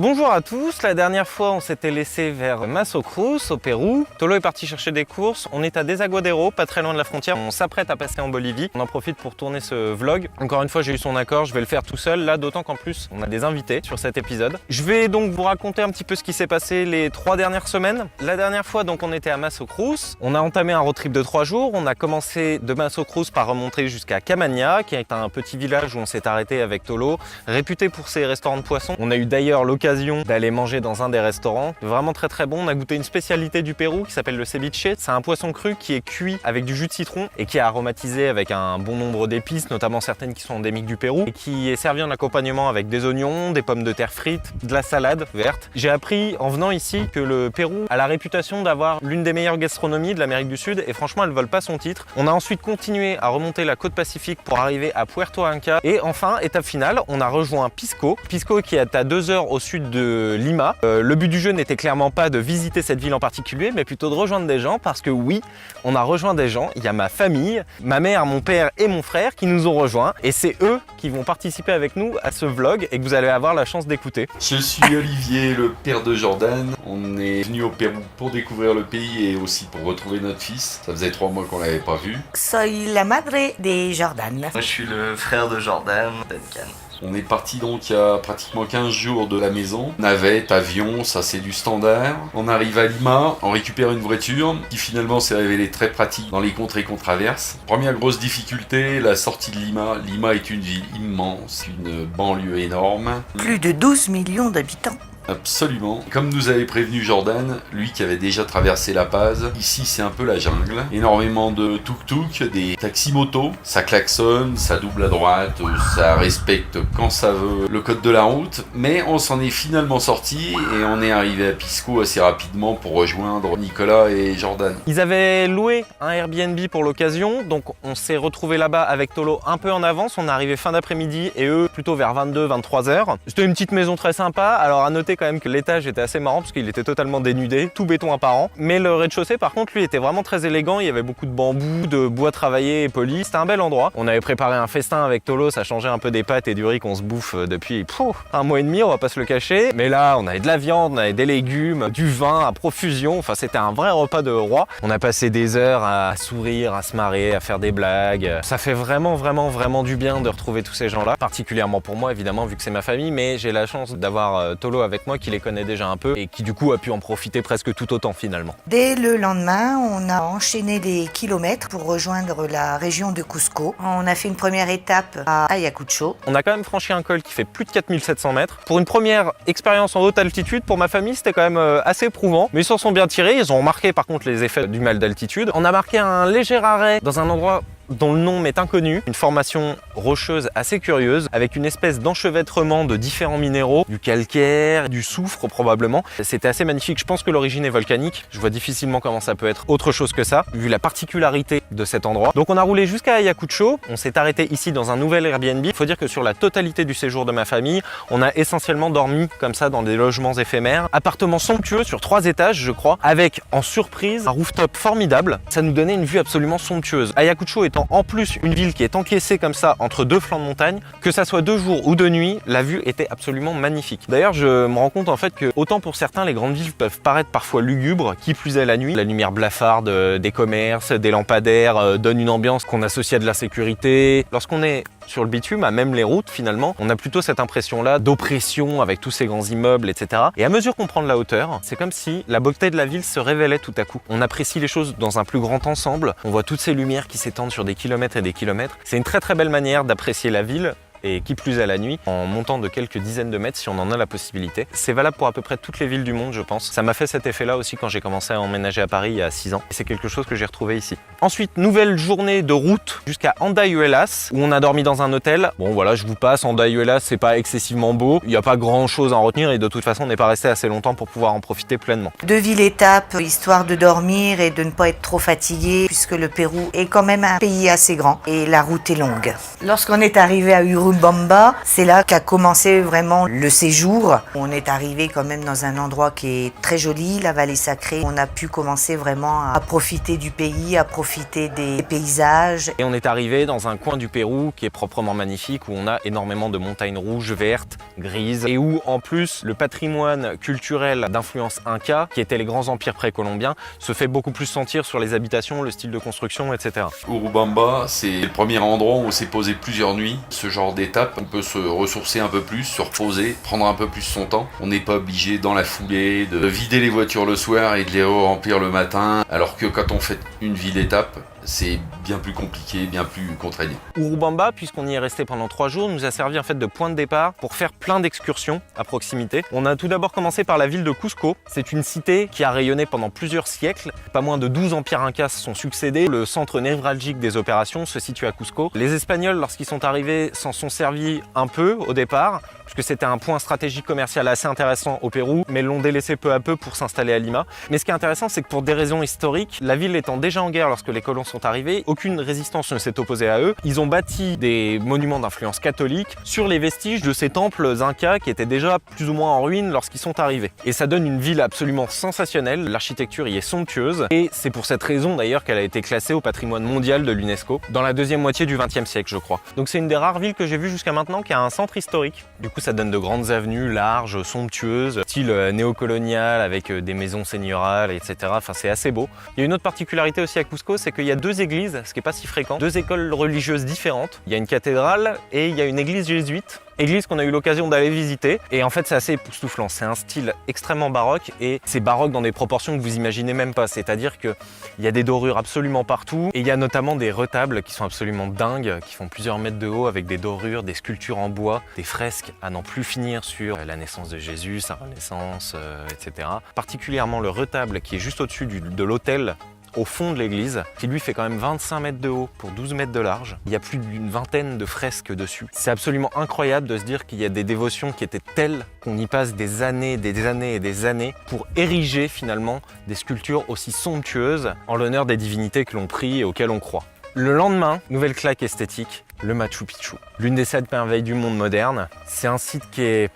Bonjour à tous, la dernière fois on s'était laissé vers Maço Cruz au Pérou. Tolo est parti chercher des courses, on est à Desaguadero, pas très loin de la frontière. On s'apprête à passer en Bolivie, on en profite pour tourner ce vlog. Encore une fois j'ai eu son accord, je vais le faire tout seul, là d'autant qu'en plus on a des invités sur cet épisode. Je vais donc vous raconter un petit peu ce qui s'est passé les 3 dernières semaines. La dernière fois donc on était à Maço Cruz, on a entamé un road trip de 3 jours, on a commencé de Maço Cruz par remonter jusqu'à Camaña, qui est un petit village où on s'est arrêté avec Tolo, réputé pour ses restaurants de poissons. On a eu d'ailleurs l'occasion d'aller manger dans un des restaurants, vraiment très bon. On a goûté une spécialité du Pérou qui s'appelle le ceviche. C'est un poisson cru qui est cuit avec du jus de citron et qui est aromatisé avec un bon nombre d'épices, notamment certaines qui sont endémiques du Pérou, et qui est servi en accompagnement avec des oignons, des pommes de terre frites, de la salade verte. J'ai appris en venant ici que le Pérou a la réputation d'avoir l'une des meilleures gastronomies de l'Amérique du Sud et franchement elle vole pas son titre. On a ensuite continué à remonter la côte Pacifique pour arriver à Puerto Inca et enfin, étape finale, on a rejoint Pisco. Pisco qui est à 2 heures au sud de Lima. Le but du jeu n'était clairement pas de visiter cette ville en particulier, mais plutôt de rejoindre des gens parce que oui, on a rejoint des gens. Il y a ma famille, ma mère, mon père et mon frère qui nous ont rejoints et c'est eux qui vont participer avec nous à ce vlog et que vous allez avoir la chance d'écouter. Je suis Olivier, le père de Jordan. On est venu au Pérou pour découvrir le pays et aussi pour retrouver notre fils. Ça faisait 3 mois qu'on l'avait pas vu. Soy la madre de Jordan. Moi je suis le frère de Jordan, Duncan. On est parti donc il y a pratiquement 15 jours de la maison. Navette, avion, ça c'est du standard. On arrive à Lima, on récupère une voiture qui finalement s'est révélée très pratique dans les contrées qu'on traverse. Première grosse difficulté, la sortie de Lima. Lima est une ville immense, une banlieue énorme. Plus de 12 millions d'habitants. Absolument. Comme nous avait prévenu Jordan, lui qui avait déjà traversé La Paz, ici c'est un peu la jungle. Énormément de tuk-tuk, des taxis-motos, ça klaxonne, ça double à droite, ça respecte quand ça veut le code de la route. Mais on s'en est finalement sorti et on est arrivé à Pisco assez rapidement pour rejoindre Nicolas et Jordan. Ils avaient loué un Airbnb pour l'occasion, donc on s'est retrouvé là-bas avec Tolo un peu en avance. On est arrivé fin d'après-midi et eux plutôt vers 22-23 heures. C'était une petite maison très sympa, alors à noter quand même que l'étage était assez marrant parce qu'il était totalement dénudé, tout béton apparent. Mais le rez-de-chaussée par contre lui était vraiment très élégant, il y avait beaucoup de bambou, de bois travaillé et poli, c'était un bel endroit. On avait préparé un festin avec Tolo, ça changeait un peu des pâtes et du riz qu'on se bouffe depuis 1 mois et demi, on va pas se le cacher. Mais là on avait de la viande, on avait des légumes, du vin à profusion, enfin c'était un vrai repas de roi. On a passé des heures à sourire, à se marrer, à faire des blagues. Ça fait vraiment du bien de retrouver tous ces gens-là, particulièrement pour moi évidemment vu que c'est ma famille, mais j'ai la chance d'avoir Tolo avec moi qui les connaît déjà un peu et qui du coup a pu en profiter presque tout autant finalement. Dès le lendemain, on a enchaîné les kilomètres pour rejoindre la région de Cusco. On a fait une première étape à Ayacucho. On a quand même franchi un col qui fait plus de 4700 mètres. Pour une première expérience en haute altitude, pour ma famille, c'était quand même assez éprouvant. Mais ils s'en sont bien tirés, ils ont remarqué par contre les effets du mal d'altitude. On a marqué un léger arrêt dans un endroit dont le nom m'est inconnu, une formation rocheuse assez curieuse, avec une espèce d'enchevêtrement de différents minéraux, du calcaire, du soufre probablement. C'était assez magnifique, je pense que l'origine est volcanique, je vois difficilement comment ça peut être autre chose que ça, vu la particularité de cet endroit. Donc on a roulé jusqu'à Ayacucho, on s'est arrêté ici dans un nouvel Airbnb. Il faut dire que sur la totalité du séjour de ma famille, on a essentiellement dormi comme ça dans des logements éphémères. Appartement somptueux sur 3 étages je crois, avec en surprise un rooftop formidable. Ça nous donnait une vue absolument somptueuse. Ayacucho est en plus une ville qui est encaissée comme ça entre 2 flancs de montagne, que ça soit de jour ou de nuit, la vue était absolument magnifique. D'ailleurs je me rends compte en fait que autant pour certains les grandes villes peuvent paraître parfois lugubres, qui plus est la nuit, la lumière blafarde des commerces, des lampadaires donne une ambiance qu'on associe à de la sécurité. Lorsqu'on est sur le bitume, à même les routes finalement, on a plutôt cette impression-là d'oppression avec tous ces grands immeubles, etc. Et à mesure qu'on prend de la hauteur, c'est comme si la beauté de la ville se révélait tout à coup. On apprécie les choses dans un plus grand ensemble, on voit toutes ces lumières qui s'étendent sur des kilomètres et des kilomètres. C'est une très belle manière d'apprécier la ville, et qui plus à la nuit, en montant de quelques dizaines de mètres si on en a la possibilité. C'est valable pour à peu près toutes les villes du monde, je pense. Ça m'a fait cet effet-là aussi quand j'ai commencé à emménager à Paris il y a 6 ans. Et c'est quelque chose que j'ai retrouvé ici. Ensuite, nouvelle journée de route jusqu'à Andayuelas, où on a dormi dans un hôtel. Bon voilà, je vous passe, Andayuelas, c'est pas excessivement beau. Il n'y a pas grand-chose à en retenir et de toute façon, on n'est pas resté assez longtemps pour pouvoir en profiter pleinement. 2 villes-étapes, histoire de dormir et de ne pas être trop fatigué, puisque le Pérou est quand même un pays assez grand et la route est longue. Lorsqu'on est arrivé à Urumqi, Urubamba, c'est là qu'a commencé vraiment le séjour. On est arrivé quand même dans un endroit qui est très joli, la vallée sacrée. On a pu commencer vraiment à profiter du pays, à profiter des paysages. Et on est arrivé dans un coin du Pérou qui est proprement magnifique, où on a énormément de montagnes rouges, vertes, grises, et où en plus le patrimoine culturel d'influence inca, qui étaient les grands empires précolombiens, se fait beaucoup plus sentir sur les habitations, le style de construction, etc. Urubamba, c'est le premier endroit où on s'est posé plusieurs nuits. Ce genre d'étape, on peut se ressourcer un peu plus, se reposer, prendre un peu plus son temps. On n'est pas obligé dans la foulée de vider les voitures le soir et de les remplir le matin, alors que quand on fait une ville étape, c'est bien plus compliqué, bien plus contraignant. Urubamba, puisqu'on y est resté pendant 3 jours, nous a servi en fait de point de départ pour faire plein d'excursions à proximité. On a tout d'abord commencé par la ville de Cusco. C'est une cité qui a rayonné pendant plusieurs siècles. Pas moins de 12 empires incas se sont succédés. Le centre névralgique des opérations se situe à Cusco. Les Espagnols, lorsqu'ils sont arrivés, s'en sont servis un peu au départ, puisque c'était un point stratégique commercial assez intéressant au Pérou, mais l'ont délaissé peu à peu pour s'installer à Lima. Mais ce qui est intéressant, c'est que pour des raisons historiques, la ville étant déjà en guerre lorsque les colons sont arrivés, aucune résistance ne s'est opposée à eux. Ils ont bâti des monuments d'influence catholique sur les vestiges de ces temples incas qui étaient déjà plus ou moins en ruine lorsqu'ils sont arrivés. Et ça donne une ville absolument sensationnelle, l'architecture y est somptueuse, et c'est pour cette raison d'ailleurs qu'elle a été classée au patrimoine mondial de l'UNESCO dans la deuxième moitié du XXe siècle, je crois. Donc c'est une des rares villes que j'ai vues jusqu'à maintenant qui a un centre historique. Du coup ça donne de grandes avenues larges, somptueuses, style néocolonial avec des maisons seigneurales, etc. Enfin c'est assez beau. Il y a une autre particularité aussi à Cusco, c'est qu'il y a 2 églises, ce qui n'est pas si fréquent, 2 écoles religieuses différentes. Il y a une cathédrale et il y a une église jésuite. Église qu'on a eu l'occasion d'aller visiter, et en fait c'est assez époustouflant, c'est un style extrêmement baroque, et c'est baroque dans des proportions que vous imaginez même pas, c'est-à-dire qu'il y a des dorures absolument partout, et il y a notamment des retables qui sont absolument dingues, qui font plusieurs mètres de haut avec des dorures, des sculptures en bois, des fresques à n'en plus finir sur la naissance de Jésus, sa renaissance, etc. Particulièrement le retable qui est juste au-dessus de l'autel, au fond de l'église, qui lui fait quand même 25 mètres de haut pour 12 mètres de large. Il y a plus d'une vingtaine de fresques dessus. C'est absolument incroyable de se dire qu'il y a des dévotions qui étaient telles qu'on y passe des années, des années et des années pour ériger finalement des sculptures aussi somptueuses en l'honneur des divinités que l'on prie et auxquelles on croit. Le lendemain, nouvelle claque esthétique, le Machu Picchu. L'une des 7 merveilles du monde moderne. C'est un site qui est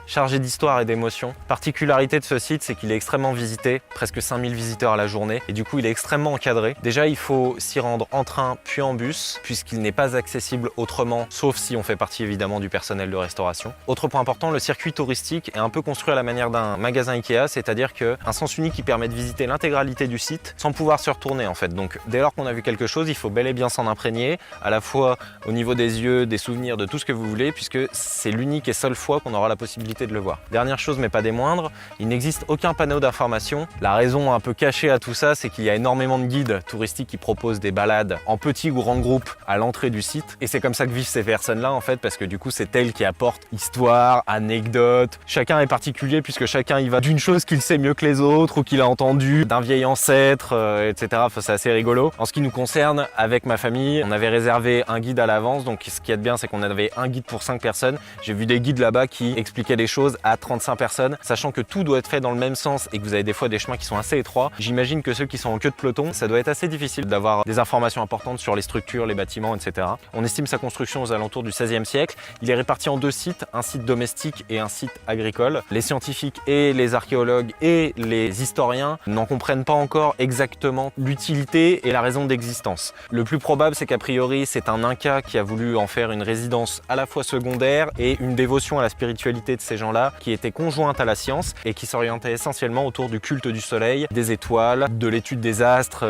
chargé d'histoire et d'émotions. Particularité de ce site, c'est qu'il est extrêmement visité, presque 5000 visiteurs à la journée, et du coup il est extrêmement encadré. Déjà il faut s'y rendre en train puis en bus, puisqu'il n'est pas accessible autrement, sauf si on fait partie évidemment du personnel de restauration. Autre point important, le circuit touristique est un peu construit à la manière d'un magasin Ikea, c'est-à-dire qu'un sens unique qui permet de visiter l'intégralité du site sans pouvoir se retourner en fait. Donc dès lors qu'on a vu quelque chose, il faut bel et bien s'en imprégner, à la fois au niveau des yeux, des souvenirs, de tout ce que vous voulez, puisque c'est l'unique et seule fois qu'on aura la possibilité de le voir. Dernière chose mais pas des moindres, il n'existe aucun panneau d'information. La raison un peu cachée à tout ça, c'est qu'il y a énormément de guides touristiques qui proposent des balades en petits ou grands groupes à l'entrée du site. Et c'est comme ça que vivent ces personnes-là en fait, parce que du coup c'est elles qui apportent histoire, anecdotes. Chacun est particulier puisque chacun y va d'une chose qu'il sait mieux que les autres ou qu'il a entendu d'un vieil ancêtre, etc. Enfin, c'est assez rigolo. En ce qui nous concerne, avec ma famille, on avait réservé un guide à l'avance. Donc ce qui est bien, c'est qu'on avait un guide pour 5 personnes. J'ai vu des guides là-bas qui expliquaient des choses à 35 personnes, sachant que tout doit être fait dans le même sens et que vous avez des fois des chemins qui sont assez étroits. J'imagine que ceux qui sont en queue de peloton, ça doit être assez difficile d'avoir des informations importantes sur les structures, les bâtiments, etc. On estime sa construction aux alentours du XVIe siècle. Il est réparti en 2 sites, un site domestique et un site agricole. Les scientifiques et les archéologues et les historiens n'en comprennent pas encore exactement l'utilité et la raison d'existence. Le plus probable, c'est qu'a priori, c'est un Inca qui a voulu en faire une résidence à la fois secondaire et une dévotion à la spiritualité de ces gens-là qui était conjointe à la science et qui s'orientait essentiellement autour du culte du soleil, des étoiles, de l'étude des astres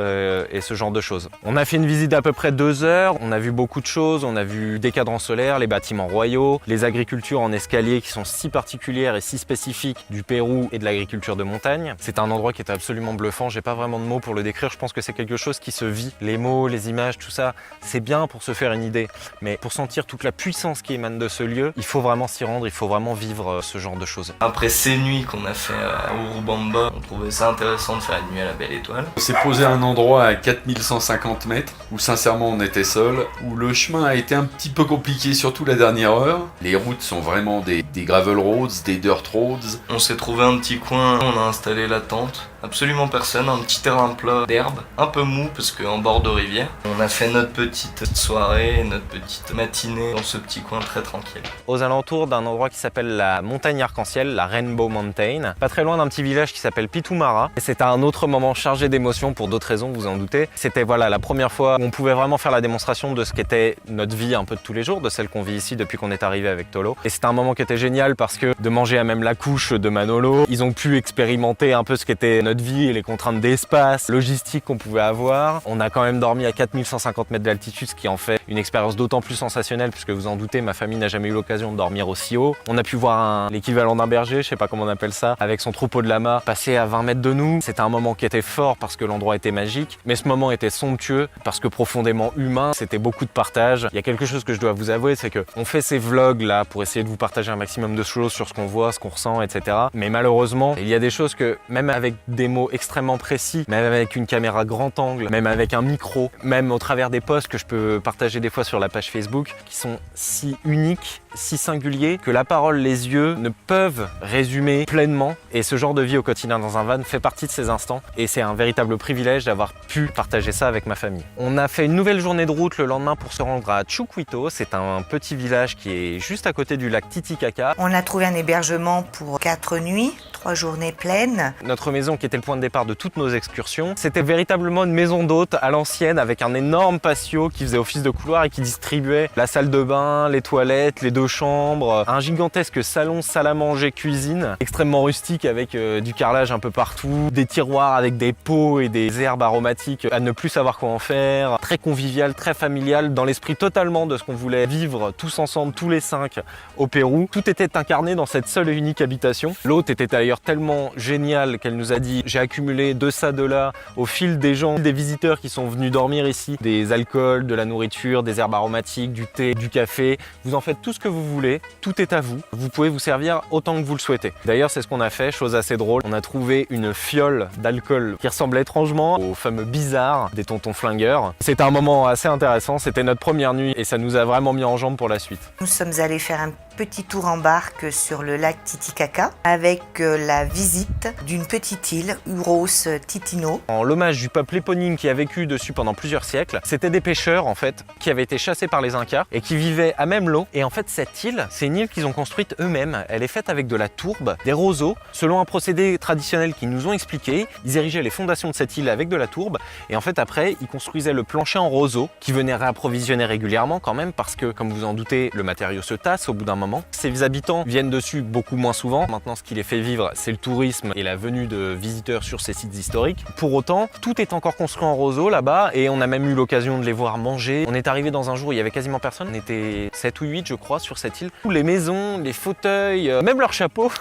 et ce genre de choses. On a fait une visite d'à peu près 2 heures, on a vu beaucoup de choses, on a vu des cadrans solaires, les bâtiments royaux, les agricultures en escalier qui sont si particulières et si spécifiques du Pérou et de l'agriculture de montagne. C'est un endroit qui est absolument bluffant, j'ai pas vraiment de mots pour le décrire, je pense que c'est quelque chose qui se vit. Les mots, les images, tout ça, c'est bien pour se faire une idée, mais pour sentir toute la puissance qui émane de ce lieu, il faut vraiment s'y rendre, il faut vraiment vivre ce genre de choses. Après ces nuits qu'on a fait à Urubamba, on trouvait ça intéressant de faire une nuit à la Belle Étoile. On s'est posé à un endroit à 4150 mètres, où sincèrement on était seul, où le chemin a été un petit peu compliqué, surtout la dernière heure. Les routes sont vraiment des gravel roads, des dirt roads. On s'est trouvé un petit coin, on a installé la tente. Absolument personne, un petit terrain plat d'herbe, un peu mou parce qu'en bord de rivière. On a fait notre petite soirée, notre petite matinée dans ce petit coin très tranquille. Aux alentours d'un endroit qui s'appelle la montagne arc-en-ciel, la Rainbow Mountain, pas très loin d'un petit village qui s'appelle Pitumara. Et c'était un autre moment chargé d'émotions pour d'autres raisons, vous en doutez. C'était voilà la première fois où on pouvait vraiment faire la démonstration de ce qu'était notre vie un peu de tous les jours, de celle qu'on vit ici depuis qu'on est arrivé avec Tolo. Et c'était un moment qui était génial parce que de manger à même la couche de Manolo, ils ont pu expérimenter un peu ce qu'était notre vie et les contraintes d'espace, logistique qu'on pouvait avoir. On a quand même dormi à 4150 mètres d'altitude, ce qui en fait une expérience d'autant plus sensationnelle puisque vous en doutez, ma famille n'a jamais eu l'occasion de dormir aussi haut. On a pu voir l'équivalent d'un berger, je sais pas comment on appelle ça, avec son troupeau de lamas passer à 20 mètres de nous. C'était un moment qui était fort parce que l'endroit était magique, mais ce moment était somptueux parce que profondément humain. C'était beaucoup de partage. Il y a quelque chose que je dois vous avouer, c'est que on fait ces vlogs là pour essayer de vous partager un maximum de choses sur ce qu'on voit, ce qu'on ressent, etc. Mais malheureusement, il y a des choses que même avec des mots extrêmement précis, même avec une caméra grand angle, même avec un micro, même au travers des posts que je peux partager des fois sur la page Facebook, qui sont si uniques, si singuliers, que la parole, les yeux ne peuvent résumer pleinement. Et ce genre de vie au quotidien dans un van fait partie de ces instants. Et c'est un véritable privilège d'avoir pu partager ça avec ma famille. On a fait une nouvelle journée de route le lendemain pour se rendre à Chucuito. C'est un petit village qui est juste à côté du lac Titicaca. On a trouvé un hébergement pour 4 nuits, 3 journées pleines. Notre maison qui était le point de départ de toutes nos excursions, c'était véritablement une maison d'hôte à l'ancienne avec un énorme patio qui faisait office de couloir et qui distribuait la salle de bain, les toilettes, les 2 chambres, un gigantesque salon, salle à manger, cuisine, extrêmement rustique avec du carrelage un peu partout, des tiroirs avec des pots et des herbes aromatiques à ne plus savoir quoi en faire, très convivial, très familial, dans l'esprit totalement de ce qu'on voulait vivre tous ensemble, tous les 5 au Pérou. Tout était incarné dans cette seule et unique habitation. L'hôte était d'ailleurs tellement géniale qu'elle nous a dit: j'ai accumulé de ça, de là, au fil des gens, des visiteurs qui sont venus dormir ici, des alcools, de la nourriture, des herbes aromatiques, du thé, du café. Vous en faites tout ce que vous voulez, tout est à vous. Vous pouvez vous servir autant que vous le souhaitez. D'ailleurs, c'est ce qu'on a fait, chose assez drôle. On a trouvé une fiole d'alcool qui ressemblait étrangement au fameux bizarre des tontons flingueurs. C'était un moment assez intéressant, c'était notre première nuit et ça nous a vraiment mis en jambes pour la suite. Nous sommes allés faire un petit tour en barque sur le lac Titicaca avec la visite d'une petite île, Uros Titino. En l'hommage du peuple éponyme qui a vécu dessus pendant plusieurs siècles, c'était des pêcheurs en fait qui avaient été chassés par les Incas et qui vivaient à même l'eau. Et en fait cette île, c'est une île qu'ils ont construite eux-mêmes. Elle est faite avec de la tourbe, des roseaux, selon un procédé traditionnel qu'ils nous ont expliqué. Ils érigeaient les fondations de cette île avec de la tourbe et en fait après ils construisaient le plancher en roseaux qui venait réapprovisionner régulièrement quand même parce que comme vous en doutez le matériau se tasse au bout d'un moment. Ces habitants viennent dessus beaucoup moins souvent. Maintenant, ce qui les fait vivre, c'est le tourisme et la venue de visiteurs sur ces sites historiques. Pour autant, tout est encore construit en roseau là-bas et on a même eu l'occasion de les voir manger. On est arrivé dans un jour où il y avait quasiment personne. On était 7 ou 8, je crois, sur cette île. Les maisons, les fauteuils, même leurs chapeaux,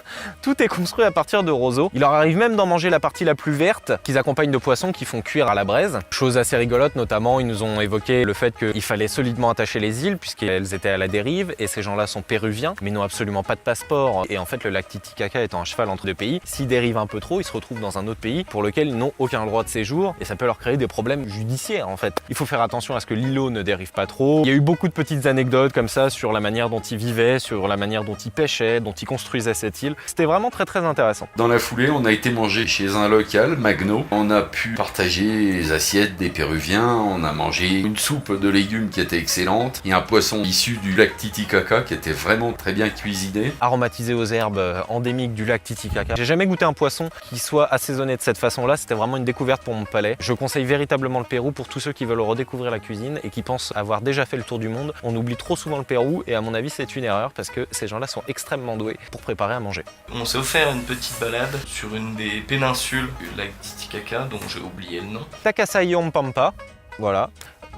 tout est construit à partir de roseaux. Il leur arrive même d'en manger la partie la plus verte qu'ils accompagnent de poissons qui font cuire à la braise. Chose assez rigolote, notamment, ils nous ont évoqué le fait qu'il fallait solidement attacher les îles puisqu'elles étaient à la dérive et ces gens-là sont péruviens mais n'ont absolument pas de passeport. Et en fait, le lac Titicaca étant un cheval entre 2 pays, s'ils dérivent un peu trop, ils se retrouvent dans un autre pays pour lequel ils n'ont aucun droit de séjour et ça peut leur créer des problèmes judiciaires en fait. Il faut faire attention à ce que l'îlot ne dérive pas trop. Il y a eu beaucoup de petites anecdotes comme ça sur la manière dont ils vivaient, sur la manière dont ils pêchaient, dont ils construisaient cette île. C'était vraiment très très intéressant. Dans la foulée, on a été manger chez un local, Magno. On a pu partager les assiettes des Péruviens. On a mangé une soupe de légumes qui était excellente et un poisson issu du lac Titicaca qui était vraiment très bien cuisiné. Aromatisé aux herbes endémiques du lac Titicaca. J'ai jamais goûté un poisson qui soit assaisonné de cette façon-là. C'était vraiment une découverte pour mon palais. Je conseille véritablement le Pérou pour tous ceux qui veulent redécouvrir la cuisine et qui pensent avoir déjà fait le tour du monde. On oublie trop souvent le Pérou et à mon avis c'est une erreur parce que ces gens-là sont extrêmement doués pour préparer à manger. On s'est offert une petite balade sur une des péninsules du lac Titicaca dont j'ai oublié le nom. Takasayonpampa, voilà.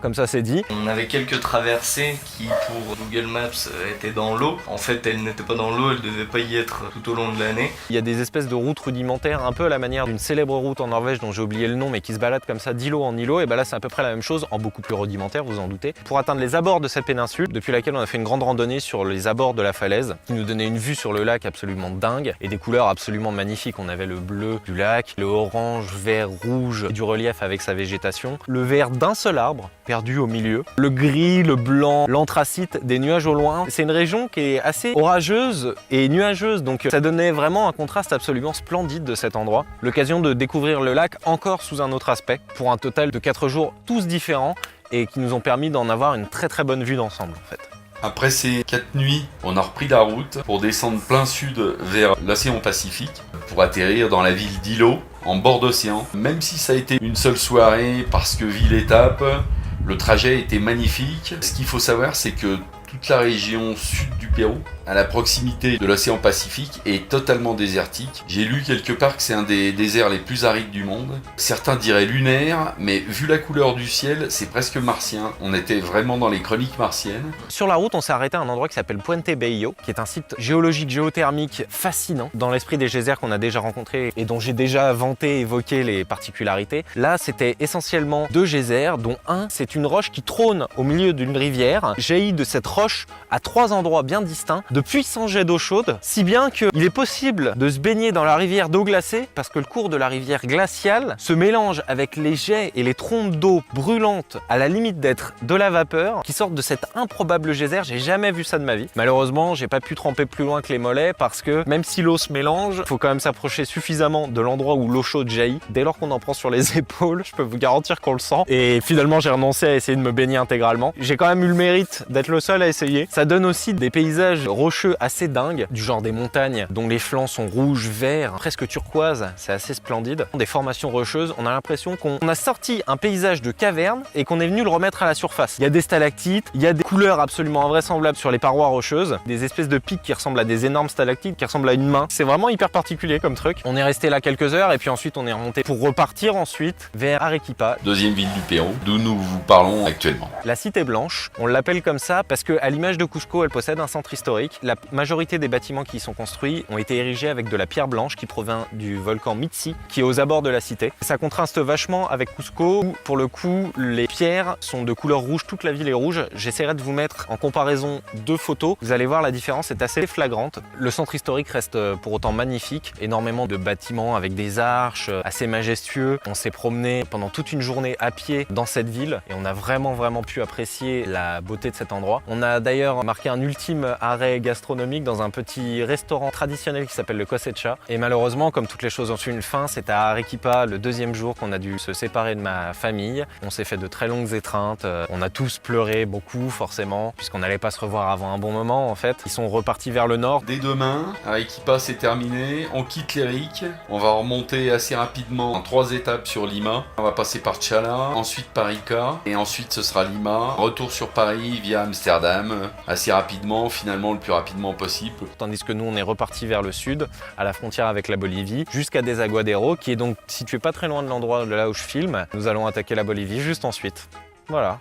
Comme ça c'est dit. On avait quelques traversées qui pour Google Maps étaient dans l'eau. En fait elles n'étaient pas dans l'eau, elles ne devaient pas y être tout au long de l'année. Il y a des espèces de routes rudimentaires un peu à la manière d'une célèbre route en Norvège dont j'ai oublié le nom mais qui se balade comme ça d'îlot en îlot. Et ben là c'est à peu près la même chose en beaucoup plus rudimentaire, vous en doutez. Pour atteindre les abords de cette péninsule, depuis laquelle on a fait une grande randonnée sur les abords de la falaise qui nous donnait une vue sur le lac absolument dingue et des couleurs absolument magnifiques. On avait le bleu du lac, le orange, vert, rouge, du relief avec sa végétation. Le vert d'un seul arbre perdu au milieu. Le gris, le blanc, l'anthracite, des nuages au loin. C'est une région qui est assez orageuse et nuageuse, donc ça donnait vraiment un contraste absolument splendide de cet endroit. L'occasion de découvrir le lac encore sous un autre aspect, pour un total de 4 jours tous différents et qui nous ont permis d'en avoir une très bonne vue d'ensemble en fait. Après ces 4 nuits, on a repris la route pour descendre plein sud vers l'océan Pacifique, pour atterrir dans la ville d'Ilo, en bord d'océan. Même si ça a été une seule soirée, parce que ville-étape, le trajet était magnifique. Ce qu'il faut savoir, c'est que toute la région sud du Pérou, à la proximité de l'océan Pacifique, est totalement désertique. J'ai lu quelque part que c'est un des déserts les plus arides du monde. Certains diraient lunaire, mais vu la couleur du ciel, c'est presque martien. On était vraiment dans les chroniques martiennes. Sur la route, on s'est arrêté à un endroit qui s'appelle Puente Bello, qui est un site géologique, géothermique fascinant, dans l'esprit des geysers qu'on a déjà rencontrés et dont j'ai déjà vanté, évoqué les particularités. Là, c'était essentiellement 2 geysers, dont un, c'est une roche qui trône au milieu d'une rivière, jaillit de cette roche à 3 endroits bien distincts, de puissants jets d'eau chaude, si bien qu'il est possible de se baigner dans la rivière d'eau glacée parce que le cours de la rivière glaciale se mélange avec les jets et les trompes d'eau brûlantes à la limite d'être de la vapeur qui sortent de cet improbable geyser. J'ai jamais vu ça de ma vie. Malheureusement, j'ai pas pu tremper plus loin que les mollets parce que même si l'eau se mélange, il faut quand même s'approcher suffisamment de l'endroit où l'eau chaude jaillit. Dès lors qu'on en prend sur les épaules, je peux vous garantir qu'on le sent. Et finalement, j'ai renoncé à essayer de me baigner intégralement. J'ai quand même eu le mérite d'être le seul à essayer. Ça donne aussi des paysages rocheux assez dingues, du genre des montagnes dont les flancs sont rouges, verts, presque turquoise, c'est assez splendide. Des formations rocheuses, on a l'impression qu'on a sorti un paysage de caverne et qu'on est venu le remettre à la surface. Il y a des stalactites, il y a des couleurs absolument invraisemblables sur les parois rocheuses, des espèces de pics qui ressemblent à des énormes stalactites, qui ressemblent à une main. C'est vraiment hyper particulier comme truc. On est resté là quelques heures et puis ensuite on est remonté pour repartir ensuite vers Arequipa. Deuxième ville du Pérou, d'où nous vous parlons actuellement. La Cité Blanche, on l'appelle comme ça parce qu'à l'image de Cusco, elle possède un centre historique. La majorité des bâtiments qui y sont construits ont été érigés avec de la pierre blanche qui provient du volcan Mitsi, qui est aux abords de la cité. Ça contraste vachement avec Cusco, où pour le coup, les pierres sont de couleur rouge, toute la ville est rouge. J'essaierai de vous mettre en comparaison 2 photos. Vous allez voir, la différence est assez flagrante. Le centre historique reste pour autant magnifique. Énormément de bâtiments avec des arches assez majestueux. On s'est promené pendant toute une journée à pied dans cette ville et on a vraiment pu apprécier la beauté de cet endroit. On a d'ailleurs marqué un ultime arrêt gastronomique dans un petit restaurant traditionnel qui s'appelle le Cosecha. Et malheureusement, comme toutes les choses ont eu une fin, c'est à Arequipa, le 2e jour, qu'on a dû se séparer de ma famille. On s'est fait de très longues étreintes. On a tous pleuré beaucoup, forcément, puisqu'on n'allait pas se revoir avant un bon moment, en fait. Ils sont repartis vers le nord. Dès demain, Arequipa c'est terminé, on quitte l'Érique, on va remonter assez rapidement en 3 étapes sur Lima. On va passer par Chala, ensuite par Ica, et ensuite ce sera Lima. Retour sur Paris via Amsterdam, assez rapidement, finalement le plus rapidement possible. Tandis que nous, on est reparti vers le sud, à la frontière avec la Bolivie, jusqu'à Desaguadero, qui est donc situé pas très loin de l'endroit de là où je filme. Nous allons attaquer la Bolivie juste ensuite. Voilà.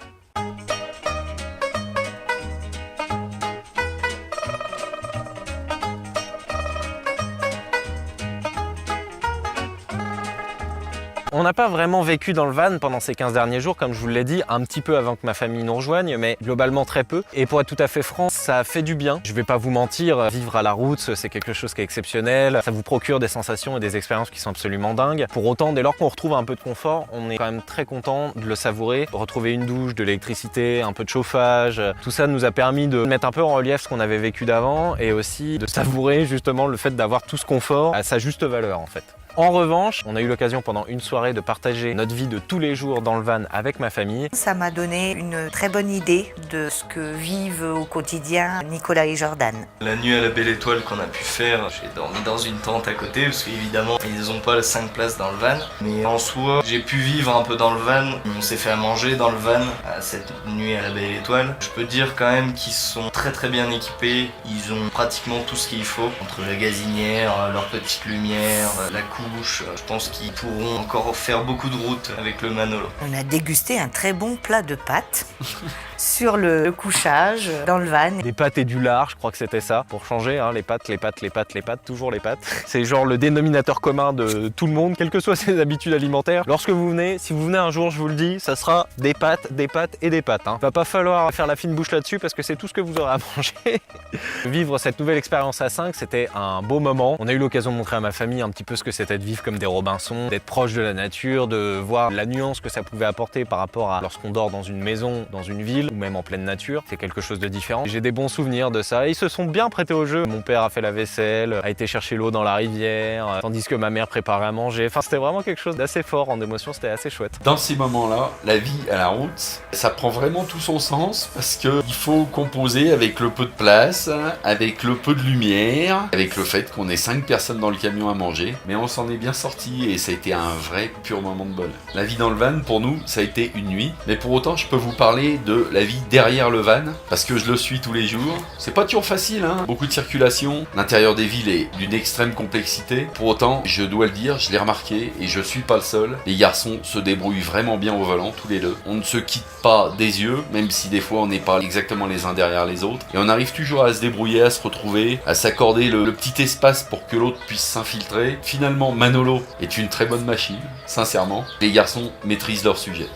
On n'a pas vraiment vécu dans le van pendant ces 15 derniers jours, comme je vous l'ai dit, un petit peu avant que ma famille nous rejoigne, mais globalement très peu. Et pour être tout à fait franc, ça fait du bien. Je vais pas vous mentir, vivre à la route, c'est quelque chose qui est exceptionnel. Ça vous procure des sensations et des expériences qui sont absolument dingues. Pour autant, dès lors qu'on retrouve un peu de confort, on est quand même très content de le savourer. Retrouver une douche, de l'électricité, un peu de chauffage, tout ça nous a permis de mettre un peu en relief ce qu'on avait vécu d'avant et aussi de savourer justement le fait d'avoir tout ce confort à sa juste valeur en fait. En revanche, on a eu l'occasion pendant une soirée de partager notre vie de tous les jours dans le van avec ma famille. Ça m'a donné une très bonne idée de ce que vivent au quotidien Nicolas et Jordan. La nuit à la Belle Étoile qu'on a pu faire, j'ai dormi dans une tente à côté parce qu'évidemment ils n'ont pas les 5 places dans le van. Mais en soi, j'ai pu vivre un peu dans le van. On s'est fait à manger dans le van à cette nuit à la Belle Étoile. Je peux dire quand même qu'ils sont très bien équipés. Ils ont pratiquement tout ce qu'il faut. Entre la gazinière, leur petite lumière, la couche. Je pense qu'ils pourront encore faire beaucoup de route avec le Manolo. On a dégusté un très bon plat de pâtes sur le couchage, dans le van. Des pâtes et du lard, je crois que c'était ça, pour changer, hein, les pâtes, toujours les pâtes. C'est genre le dénominateur commun de tout le monde, quelles que soient ses habitudes alimentaires. Lorsque vous venez, si vous venez un jour, je vous le dis, ça sera des pâtes et des pâtes. Hein. Va pas falloir faire la fine bouche là-dessus parce que c'est tout ce que vous aurez à manger. Vivre cette nouvelle expérience à 5, c'était un beau moment. On a eu l'occasion de montrer à ma famille un petit peu ce que c'était de vivre comme des Robinson, d'être proche de la nature, de voir la nuance que ça pouvait apporter par rapport à lorsqu'on dort dans une maison, dans une ville ou même en pleine nature. C'est quelque chose de différent. J'ai des bons souvenirs de ça. Et ils se sont bien prêtés au jeu. Mon père a fait la vaisselle, a été chercher l'eau dans la rivière, tandis que ma mère préparait à manger. Enfin, c'était vraiment quelque chose d'assez fort en émotion, c'était assez chouette. Dans ces moments-là, la vie à la route, ça prend vraiment tout son sens parce qu'il faut composer avec le peu de place, avec le peu de lumière, avec le fait qu'on ait 5 personnes dans le camion à manger. Mais on s'en est bien sorti et ça a été un vrai pur moment de bonheur. La vie dans le van, pour nous, ça a été une nuit. Mais pour autant, je peux vous parler de la vie derrière le van parce que je le suis tous les jours. C'est pas toujours facile, hein. Beaucoup de circulation. L'intérieur des villes est d'une extrême complexité. Pour autant, je dois le dire, je l'ai remarqué et je suis pas le seul. Les garçons se débrouillent vraiment bien au volant, tous les deux. On ne se quitte pas des yeux, même si des fois on n'est pas exactement les uns derrière les autres. Et on arrive toujours à se débrouiller, à se retrouver, à s'accorder le petit espace pour que l'autre puisse s'infiltrer. Finalement, Manolo est une très bonne machine, sincèrement. Les garçons maîtrisent leur sujet.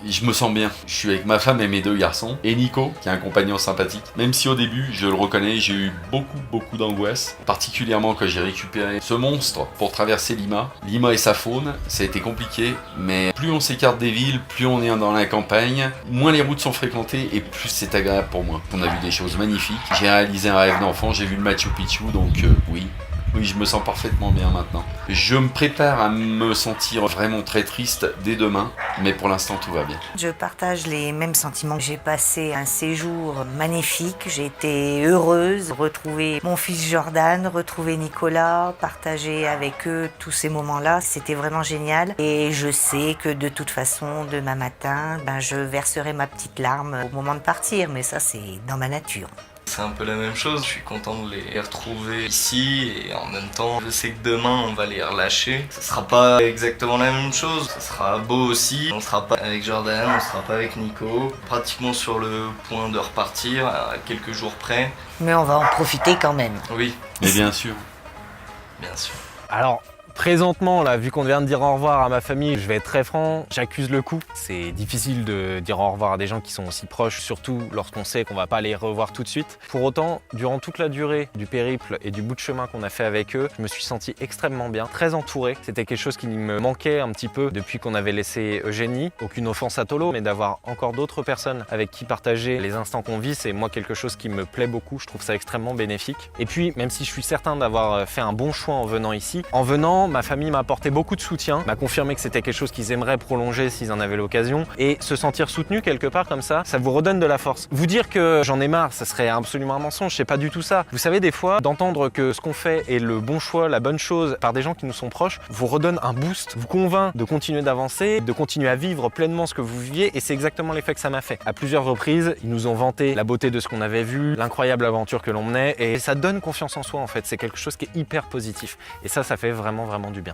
Je me sens bien. Je suis avec ma femme et mes 2 garçons. Et Nico, qui est un compagnon sympathique. Même si au début, je le reconnais, j'ai eu beaucoup d'angoisse. Particulièrement quand j'ai récupéré ce monstre pour traverser Lima. Lima et sa faune, ça a été compliqué. Mais plus on s'écarte des villes, plus on est dans la campagne, moins les routes sont fréquentées et plus c'est agréable pour moi. On a vu des choses magnifiques. J'ai réalisé un rêve d'enfant, j'ai vu le Machu Picchu, donc oui. Oui, je me sens parfaitement bien maintenant. Je me prépare à me sentir vraiment très triste dès demain, mais pour l'instant tout va bien. Je partage les mêmes sentiments. J'ai passé un séjour magnifique, j'ai été heureuse, retrouver mon fils Jordan, retrouver Nicolas, partager avec eux tous ces moments-là, c'était vraiment génial. Et je sais que de toute façon, demain matin, je verserai ma petite larme au moment de partir, mais ça c'est dans ma nature. C'est un peu la même chose, je suis content de les retrouver ici et en même temps je sais que demain on va les relâcher. Ça sera pas exactement la même chose, ça sera beau aussi. On sera pas avec Jordan, on sera pas avec Nico. Pratiquement sur le point de repartir à quelques jours près. Mais on va en profiter quand même. Oui. Mais bien sûr. Bien sûr. Alors, présentement, là, vu qu'on vient de dire au revoir à ma famille, je vais être très franc, j'accuse le coup. C'est difficile de dire au revoir à des gens qui sont aussi proches, surtout lorsqu'on sait qu'on va pas les revoir tout de suite. Pour autant, durant toute la durée du périple et du bout de chemin qu'on a fait avec eux, je me suis senti extrêmement bien, très entouré. C'était quelque chose qui me manquait un petit peu depuis qu'on avait laissé Eugénie. Aucune offense à Tolo, mais d'avoir encore d'autres personnes avec qui partager les instants qu'on vit, c'est moi quelque chose qui me plaît beaucoup. Je trouve ça extrêmement bénéfique. Et puis, même si je suis certain d'avoir fait un bon choix en venant ici, en venant, ma famille m'a apporté beaucoup de soutien, m'a confirmé que c'était quelque chose qu'ils aimeraient prolonger s'ils en avaient l'occasion. Et se sentir soutenu quelque part comme ça vous redonne de la force. Vous dire que j'en ai marre, ça serait absolument un mensonge, c'est pas du tout ça. Vous savez, des fois, d'entendre que ce qu'on fait est le bon choix, la bonne chose par des gens qui nous sont proches, vous redonne un boost, vous convainc de continuer d'avancer, de continuer à vivre pleinement ce que vous viviez. Et c'est exactement l'effet que ça m'a fait. À plusieurs reprises, ils nous ont vanté la beauté de ce qu'on avait vu, l'incroyable aventure que l'on menait. Et ça donne confiance en soi en fait. C'est quelque chose qui est hyper positif. Et ça fait vraiment du bien.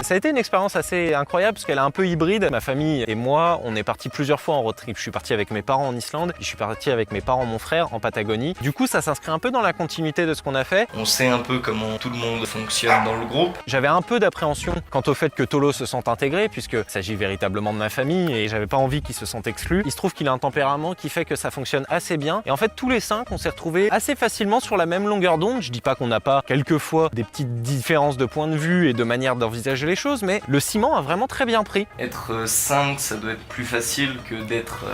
Ça a été une expérience assez incroyable parce qu'elle est un peu hybride. Ma famille et moi, on est partis plusieurs fois en road trip. Je suis parti avec mes parents en Islande, je suis parti avec mes parents, mon frère, en Patagonie. Du coup, ça s'inscrit un peu dans la continuité de ce qu'on a fait. On sait un peu comment tout le monde fonctionne dans le groupe. J'avais un peu d'appréhension quant au fait que Tolo se sente intégré, puisqu'il s'agit véritablement de ma famille et j'avais pas envie qu'il se sente exclu. Il se trouve qu'il a un tempérament qui fait que ça fonctionne assez bien. Et en fait, tous les 5, on s'est retrouvés assez facilement sur la même longueur d'onde. Je dis pas qu'on n'a pas quelquefois des petites différences de point de vue et de manière d'envisager les choses, mais le ciment a vraiment très bien pris. Être 5, ça doit être plus facile que d'être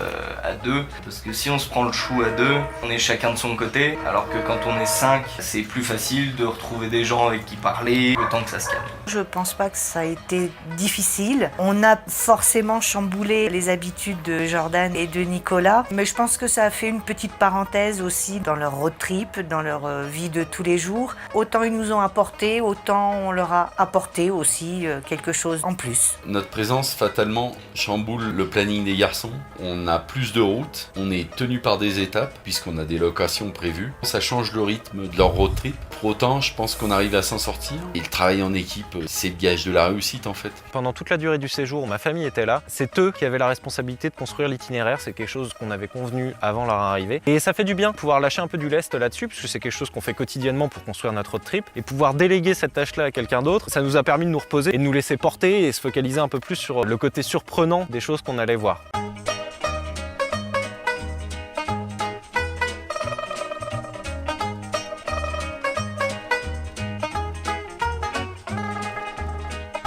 à 2, parce que si on se prend le chou à 2, on est chacun de son côté, alors que quand on est 5, c'est plus facile de retrouver des gens avec qui parler, le temps que ça se calme. Je pense pas que ça a été difficile. On a forcément chamboulé les habitudes de Jordan et de Nicolas, mais je pense que ça a fait une petite parenthèse aussi dans leur road trip, dans leur vie de tous les jours. Autant ils nous ont apporté, autant on leur a apporté aussi quelque chose en plus. Notre présence fatalement chamboule le planning des garçons. On a plus de routes, on est tenu par des étapes puisqu'on a des locations prévues. Ça change le rythme de leur road trip. Pour autant, je pense qu'on arrive à s'en sortir. Et le travail en équipe, c'est le gage de la réussite en fait. Pendant toute la durée du séjour, ma famille était là. C'est eux qui avaient la responsabilité de construire l'itinéraire. C'est quelque chose qu'on avait convenu avant leur arrivée. Et ça fait du bien de pouvoir lâcher un peu du lest là-dessus, puisque c'est quelque chose qu'on fait quotidiennement pour construire notre road trip. Et pouvoir déléguer cette tâche-là à quelqu'un d'autre, ça nous a permis de nous reposer et de nous laisser porter et se focaliser un peu plus sur le côté surprenant des choses qu'on allait voir.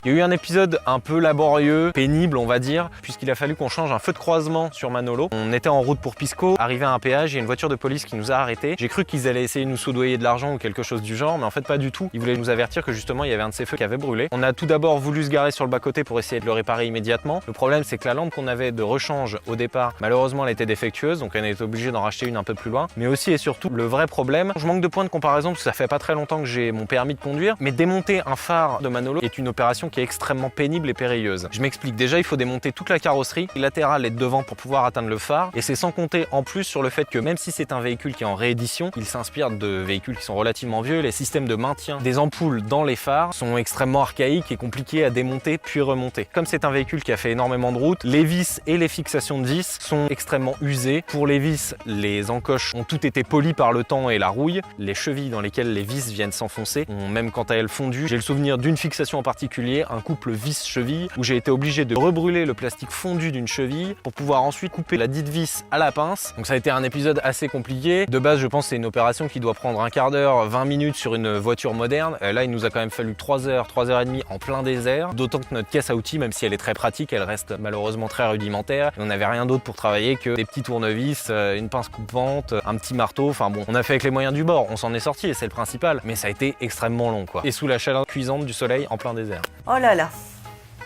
Il y a eu un épisode un peu laborieux, pénible on va dire, puisqu'il a fallu qu'on change un feu de croisement sur Manolo. On était en route pour Pisco, arrivé à un péage, il y a une voiture de police qui nous a arrêtés. J'ai cru qu'ils allaient essayer de nous soudoyer de l'argent ou quelque chose du genre, mais en fait pas du tout. Ils voulaient nous avertir que justement il y avait un de ces feux qui avait brûlé. On a tout d'abord voulu se garer sur le bas-côté pour essayer de le réparer immédiatement. Le problème c'est que la lampe qu'on avait de rechange au départ, malheureusement elle était défectueuse, donc on était obligé d'en racheter une un peu plus loin. Mais aussi et surtout, le vrai problème, je manque de points de comparaison parce que ça fait pas très longtemps que j'ai mon permis de conduire, mais démonter un phare de Manolo est une opération qui est extrêmement pénible et périlleuse. Je m'explique, déjà il faut démonter toute la carrosserie latérale et de devant pour pouvoir atteindre le phare, et c'est sans compter en plus sur le fait que même si c'est un véhicule qui est en réédition, il s'inspire de véhicules qui sont relativement vieux. Les systèmes de maintien des ampoules dans les phares sont extrêmement archaïques et compliqués à démonter puis remonter. Comme c'est un véhicule qui a fait énormément de routes, les vis et les fixations de vis sont extrêmement usées. Pour les vis, les encoches ont toutes été polies par le temps et la rouille. Les chevilles dans lesquelles les vis viennent s'enfoncer ont même quant à elles fondu. J'ai le souvenir d'une fixation en particulier, un couple vis-cheville, où j'ai été obligé de rebrûler le plastique fondu d'une cheville pour pouvoir ensuite couper la dite vis à la pince. Donc ça a été un épisode assez compliqué. De base, je pense que c'est une opération qui doit prendre un quart d'heure, 20 minutes sur une voiture moderne. Là, il nous a quand même fallu 3 heures, 3 heures et demie en plein désert. D'autant que notre caisse à outils, même si elle est très pratique, elle reste malheureusement très rudimentaire. Et on n'avait rien d'autre pour travailler que des petits tournevis, une pince coupe-vente, un petit marteau. Enfin bon, on a fait avec les moyens du bord. On s'en est sorti et c'est le principal. Mais ça a été extrêmement long, quoi. Et sous la chaleur cuisante du soleil en plein désert. Oh là là,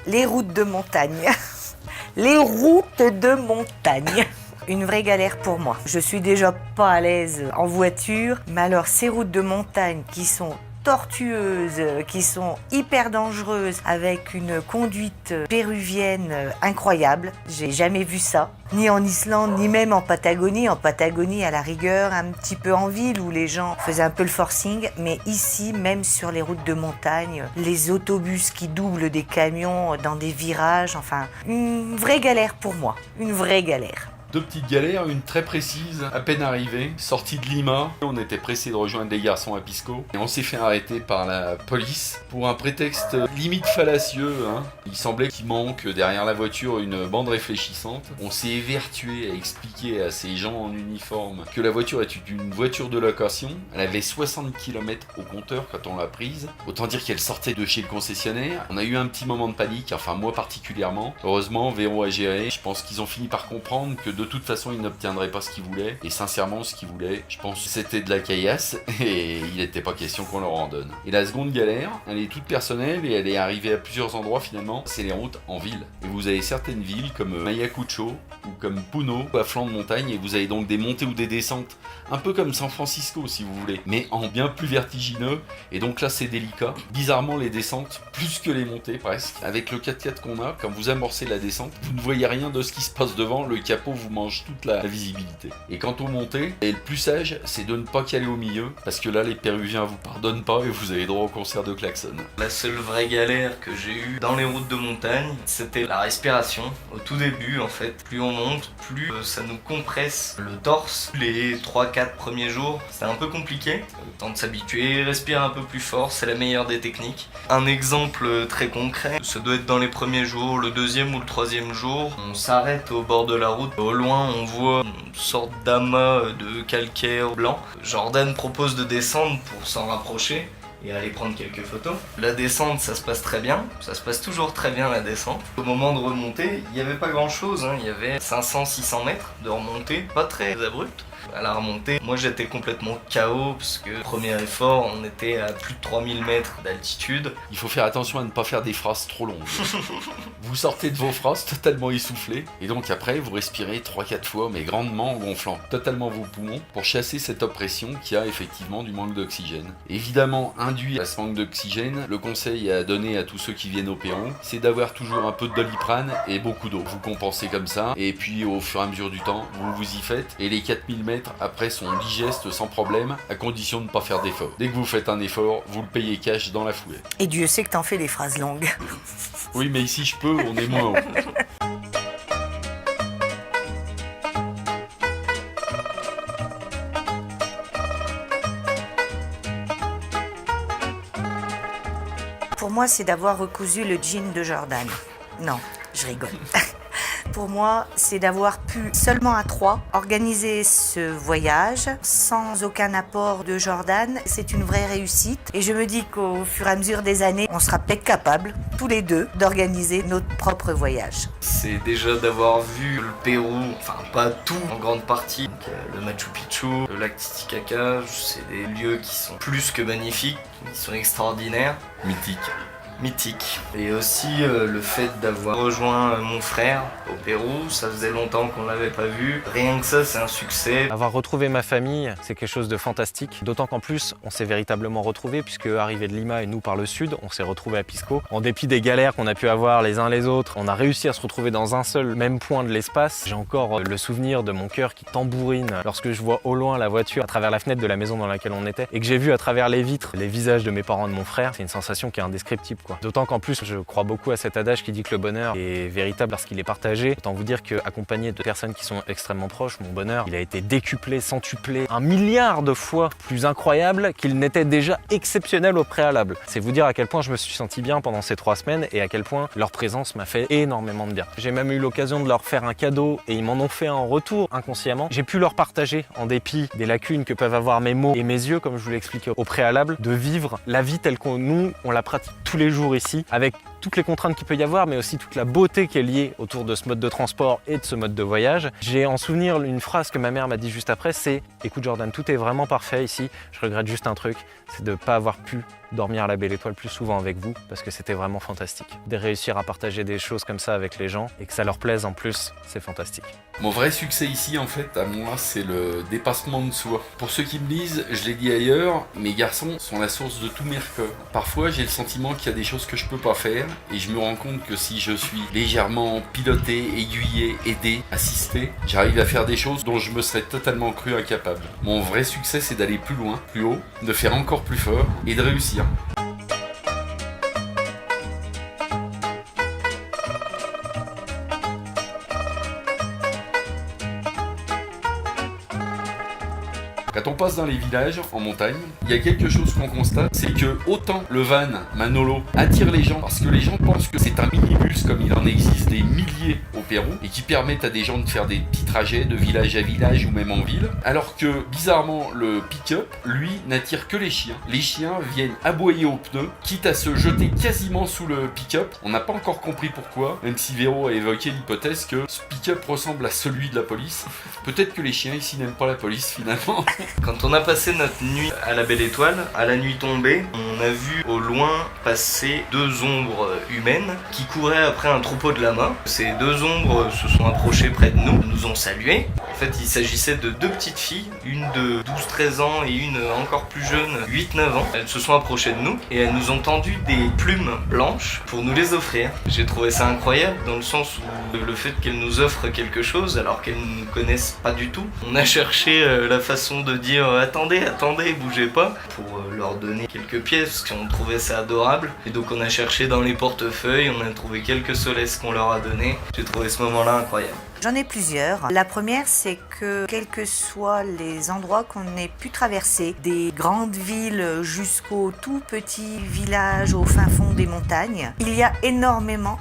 les routes de montagne. Les routes de montagne. Une vraie galère pour moi. Je suis déjà pas à l'aise en voiture, mais alors ces routes de montagne qui sont tortueuses, qui sont hyper dangereuses, avec une conduite péruvienne incroyable. J'ai jamais vu ça, ni en Islande, ni même en Patagonie. En Patagonie, à la rigueur, un petit peu en ville, où les gens faisaient un peu le forcing. Mais ici, même sur les routes de montagne, les autobus qui doublent des camions dans des virages, enfin, une vraie galère pour moi, une vraie galère. Deux petites galères, une très précise, à peine arrivée, sortie de Lima. On était pressé de rejoindre les garçons à Pisco et on s'est fait arrêter par la police pour un prétexte limite fallacieux. Il semblait qu'il manque derrière la voiture une bande réfléchissante. On s'est évertué à expliquer à ces gens en uniforme que la voiture est une voiture de location. Elle avait 60 km au compteur quand on l'a prise. Autant dire qu'elle sortait de chez le concessionnaire. On a eu un petit moment de panique, enfin moi particulièrement. Heureusement, Véro a géré. Je pense qu'ils ont fini par comprendre que de toute façon, ils n'obtiendraient pas ce qu'ils voulaient. Et sincèrement, ce qu'ils voulaient, je pense que c'était de la caillasse. Et il n'était pas question qu'on leur en donne. Et la seconde galère, elle est toute personnelle et elle est arrivée à plusieurs endroits finalement. C'est les routes en ville. Et vous avez certaines villes comme Mayacucho ou comme Puno, à flanc de montagne. Et vous avez donc des montées ou des descentes. Un peu comme San Francisco si vous voulez. Mais en bien plus vertigineux. Et donc là, c'est délicat. Bizarrement, les descentes, plus que les montées presque. Avec le 4x4 qu'on a, quand vous amorcez la descente, vous ne voyez rien de ce qui se passe devant. Le capot vous mange toute la visibilité. Et quant aux montées, et le plus sage, c'est de ne pas caler au milieu, parce que là, les Péruviens vous pardonnent pas et vous avez droit au concert de klaxon. La seule vraie galère que j'ai eue dans les routes de montagne, c'était la respiration. Au tout début, en fait, plus on monte, plus ça nous compresse le torse. Les 3-4 premiers jours, c'était un peu compliqué. Le temps de s'habituer, respirer un peu plus fort, c'est la meilleure des techniques. Un exemple très concret, ça doit être dans les premiers jours, le deuxième ou le troisième jour, on s'arrête au bord de la route. Au loin, on voit une sorte d'amas de calcaire blanc. Jordan propose de descendre pour s'en rapprocher et aller prendre quelques photos. La descente, ça se passe très bien, ça se passe toujours très bien la descente. Au moment de remonter, il n'y avait pas grand chose, il y avait 500-600 mètres de remontée, pas très abrupte. À la remontée, moi j'étais complètement KO parce que premier effort, on était à plus de 3000 mètres d'altitude. Il faut faire attention à ne pas faire des phrases trop longues. Vous sortez de vos phrases totalement essoufflés, et donc après vous respirez 3-4 fois, mais grandement en gonflant totalement vos poumons pour chasser cette oppression qui a effectivement du manque d'oxygène. Évidemment, induit à ce manque d'oxygène, le conseil à donner à tous ceux qui viennent au Pérou, c'est d'avoir toujours un peu de Doliprane et beaucoup d'eau. Vous compensez comme ça, et puis au fur et à mesure du temps, vous y faites, et les 4000 mètres après sont digestes sans problème, à condition de ne pas faire d'effort. Dès que vous faites un effort, vous le payez cash dans la foulée. Et Dieu sait que t'en fais des phrases longues. Oui, mais ici je peux, on est moins haut. Pour moi, c'est d'avoir recousu le jean de Jordan. Non, je rigole. Pour moi, c'est d'avoir pu, seulement à 3, organiser ce voyage sans aucun apport de Jordan. C'est une vraie réussite. Et je me dis qu'au fur et à mesure des années, on sera peut-être capables, tous les deux, d'organiser notre propre voyage. C'est déjà d'avoir vu le Pérou, enfin pas tout, en grande partie. Donc, le Machu Picchu, le lac Titicaca, c'est des lieux qui sont plus que magnifiques, qui sont extraordinaires. Mythique. Et aussi le fait d'avoir rejoint mon frère au Pérou, ça faisait longtemps qu'on l'avait pas vu. Rien que ça, c'est un succès. Avoir retrouvé ma famille, c'est quelque chose de fantastique. D'autant qu'en plus, on s'est véritablement retrouvés puisque arrivé de Lima et nous par le sud, on s'est retrouvés à Pisco. En dépit des galères qu'on a pu avoir les uns les autres, on a réussi à se retrouver dans un seul même point de l'espace. J'ai encore le souvenir de mon cœur qui tambourine lorsque je vois au loin la voiture à travers la fenêtre de la maison dans laquelle on était et que j'ai vu à travers les vitres les visages de mes parents et de mon frère. C'est une sensation qui est indescriptible, quoi. D'autant qu'en plus, je crois beaucoup à cet adage qui dit que le bonheur est véritable lorsqu'il est partagé. Autant vous dire qu'accompagné de personnes qui sont extrêmement proches, mon bonheur, il a été décuplé, centuplé, 1 milliard de fois plus incroyable qu'il n'était déjà exceptionnel au préalable. C'est vous dire à quel point je me suis senti bien pendant ces 3 semaines et à quel point leur présence m'a fait énormément de bien. J'ai même eu l'occasion de leur faire un cadeau et ils m'en ont fait un en retour inconsciemment. J'ai pu leur partager, en dépit des lacunes que peuvent avoir mes mots et mes yeux, comme je vous l'expliquais au préalable, de vivre la vie telle que nous, on la pratique tous les jours ici, avec toutes les contraintes qu'il peut y avoir, mais aussi toute la beauté qui est liée autour de ce mode de transport et de ce mode de voyage. J'ai en souvenir une phrase que ma mère m'a dit juste après, c'est « Écoute Jordan, tout est vraiment parfait ici, je regrette juste un truc, c'est de ne pas avoir pu dormir à la Belle Étoile plus souvent avec vous, parce que c'était vraiment fantastique. De réussir à partager des choses comme ça avec les gens, et que ça leur plaise en plus, c'est fantastique. » Mon vrai succès ici, en fait, à moi, c'est le dépassement de soi. Pour ceux qui me disent, je l'ai dit ailleurs, mes garçons sont la source de tous mes records. Parfois, j'ai le sentiment qu'il y a des choses que je peux pas faire, et je me rends compte que si je suis légèrement piloté, aiguillé, aidé, assisté, j'arrive à faire des choses dont je me serais totalement cru incapable. Mon vrai succès, c'est d'aller plus loin, plus haut, de faire encore plus fort, et de réussir. Quand on passe dans les villages, en montagne, il y a quelque chose qu'on constate, c'est que autant le van Manolo attire les gens, parce que les gens pensent que c'est un minibus comme il en existe des milliers au Pérou, et qui permettent à des gens de faire des petits trajets de village à village ou même en ville, alors que bizarrement le pick-up, lui, n'attire que les chiens. Les chiens viennent aboyer aux pneus, quitte à se jeter quasiment sous le pick-up. On n'a pas encore compris pourquoi, même si Véro a évoqué l'hypothèse que ce pick-up ressemble à celui de la police. Peut-être que les chiens ici n'aiment pas la police finalement. Quand on a passé notre nuit à la Belle Étoile, à la nuit tombée, on a vu au loin passer 2 ombres humaines qui couraient après un troupeau de lamas. Ces 2 ombres se sont approchées près de nous, nous ont salués. En fait, il s'agissait de 2 petites filles, une de 12-13 ans et une encore plus jeune, 8-9 ans. Elles se sont approchées de nous et elles nous ont tendu des plumes blanches pour nous les offrir. J'ai trouvé ça incroyable dans le sens où le fait qu'elles nous offrent quelque chose alors qu'elles ne nous connaissent pas du tout. On a cherché la façon de dire attendez, bougez pas, pour leur donner quelques pièces parce qu'on trouvait ça adorable. Et donc on a cherché dans les portefeuilles, on a trouvé quelques soleils qu'on leur a donné. J'ai trouvé ce moment-là incroyable. J'en ai plusieurs. La première, c'est que quels que soient les endroits qu'on ait pu traverser, des grandes villes jusqu'aux tout petits villages au fin fond des montagnes, il y a énormément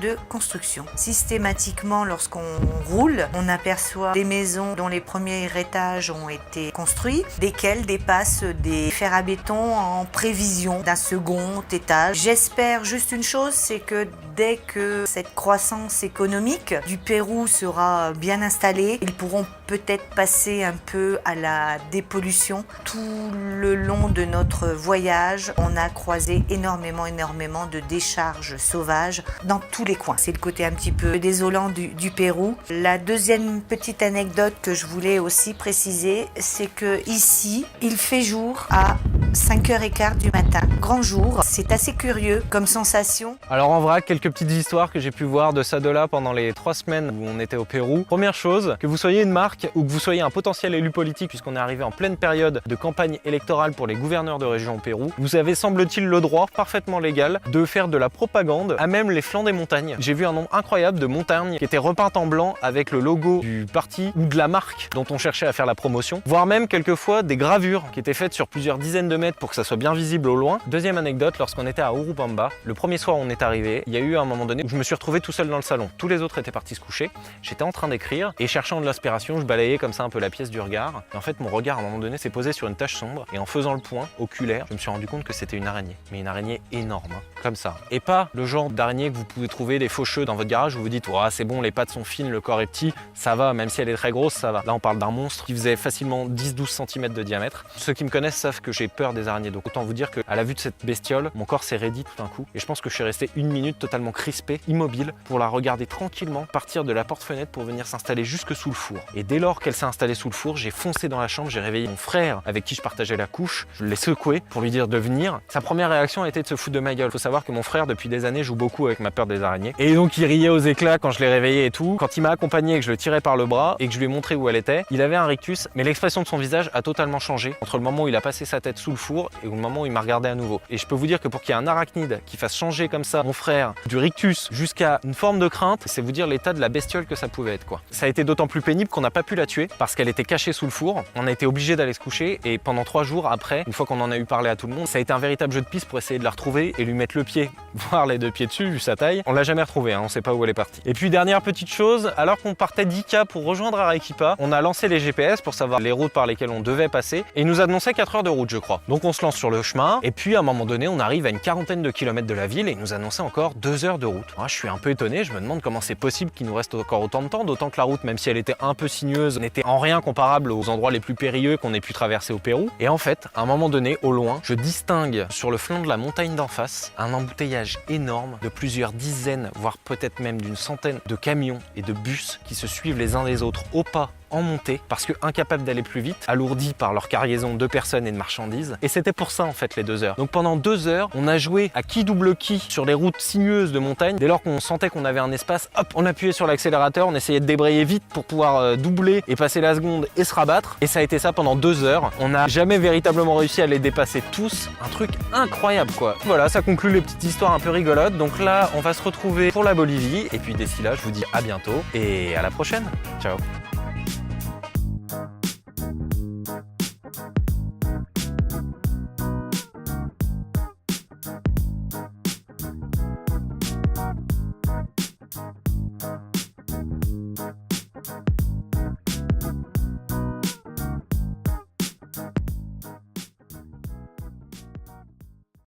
de constructions. Systématiquement, lorsqu'on roule, on aperçoit des maisons dont les premiers étages ont été construits, desquels dépassent des fers à béton en prévision d'un second étage. J'espère juste une chose, c'est que dès que cette croissance économique du Pérou Pérou sera bien installé. Ils pourront peut-être passer un peu à la dépollution. Tout le long de notre voyage, on a croisé énormément de décharges sauvages dans tous les coins. C'est le côté un petit peu désolant du Pérou. La deuxième petite anecdote que je voulais aussi préciser, c'est que ici, il fait jour à 5h15 du matin. Grand jour. C'est assez curieux comme sensation. Alors en vrac, quelques petites histoires que j'ai pu voir de ça de là pendant les 3 semaines où on était au Pérou. Première chose, que vous soyez une marque ou que vous soyez un potentiel élu politique, puisqu'on est arrivé en pleine période de campagne électorale pour les gouverneurs de région au Pérou, vous avez semble-t-il le droit, parfaitement légal, de faire de la propagande à même les flancs des montagnes. J'ai vu un nombre incroyable de montagnes qui étaient repeintes en blanc avec le logo du parti ou de la marque dont on cherchait à faire la promotion, voire même quelquefois des gravures qui étaient faites sur plusieurs dizaines de mètres pour que ça soit bien visible au loin. Deuxième anecdote, lorsqu'on était à Urubamba, le premier soir où on est arrivé, il y a eu un moment donné où je me suis retrouvé tout seul dans le salon. Tous les autres étaient partis se coucher. J'étais en train d'écrire et cherchant de l'inspiration, je balayais comme ça un peu la pièce du regard. Et en fait, mon regard à un moment donné s'est posé sur une tache sombre et en faisant le point oculaire, je me suis rendu compte que c'était une araignée. Mais une araignée énorme, hein, comme ça. Et pas le genre d'araignée que vous pouvez trouver des faucheux dans votre garage où vous dites oh, c'est bon, les pattes sont fines, le corps est petit, ça va, même si elle est très grosse, ça va. Là, on parle d'un monstre qui faisait facilement 10-12 cm de diamètre. Ceux qui me connaissent savent que j'ai peur des araignées, donc autant vous dire qu'à la vue de cette bestiole, mon corps s'est raidi tout d'un coup et je pense que je suis resté 1 minute totalement crispé, immobile, pour la regarder tranquillement partir de la porte-fenêtre pour venir s'installer jusque sous le four. Et dès lors qu'elle s'est installée sous le four, j'ai foncé dans la chambre, j'ai réveillé mon frère avec qui je partageais la couche, je l'ai secoué pour lui dire de venir. Sa première réaction a été de se foutre de ma gueule. Faut savoir que mon frère depuis des années joue beaucoup avec ma peur des araignées et donc il riait aux éclats quand je l'ai réveillé et tout. Quand il m'a accompagné et que je le tirais par le bras et que je lui ai montré où elle était, il avait un rictus, mais l'expression de son visage a totalement changé entre le moment où il a passé sa tête sous le four et le moment où il m'a regardé à nouveau. Et je peux vous dire que pour qu'il y ait un arachnide qui fasse changer comme ça mon frère du rictus jusqu'à une forme de crainte, c'est vous dire l'état de la bestiole que ça pouvait être quoi. Ça a été d'autant plus pénible qu'on n'a pas pu la tuer parce qu'elle était cachée sous le four. On a été obligé d'aller se coucher et pendant 3 jours après, une fois qu'on en a eu parlé à tout le monde, ça a été un véritable jeu de piste pour essayer de la retrouver et lui mettre le pied, voire les 2 pieds dessus vu sa taille. On l'a jamais retrouvée, hein, on sait pas où elle est partie. Et puis dernière petite chose, alors qu'on partait d'Ica pour rejoindre Arequipa, on a lancé les GPS pour savoir les routes par lesquelles on devait passer et il nous annonçait 4 heures de route je crois. Donc on se lance sur le chemin et puis à un moment donné on arrive à une quarantaine de kilomètres de la ville et il nous annonçait encore 2 heures de route. Moi, je suis un peu étonné, je me demande comment c'est possible qu'il nous reste encore autant de temps, d'autant que la route, même si elle était un peu sinueuse, n'était en rien comparable aux endroits les plus périlleux qu'on ait pu traverser au Pérou. Et en fait, à un moment donné, au loin, je distingue sur le flanc de la montagne d'en face un embouteillage énorme de plusieurs dizaines, voire peut-être même d'une centaine de camions et de bus qui se suivent les uns les autres au pas en montée parce que incapables d'aller plus vite, alourdis par leur cargaison de personnes et de marchandises. Et c'était pour ça en fait les 2 heures. Donc pendant 2 heures, on a joué à qui double qui sur les routes sinueuses de montagne. Dès lors qu'on sentait qu'on avait un espace, hop, on appuyait sur l'accélérateur, on essayait de débrayer vite pour pouvoir doubler et passer la seconde et se rabattre. Et ça a été ça pendant 2 heures. On n'a jamais véritablement réussi à les dépasser tous. Un truc incroyable quoi. Voilà, ça conclut les petites histoires un peu rigolotes. Donc là, on va se retrouver pour la Bolivie. Et puis d'ici là, je vous dis à bientôt et à la prochaine. Ciao.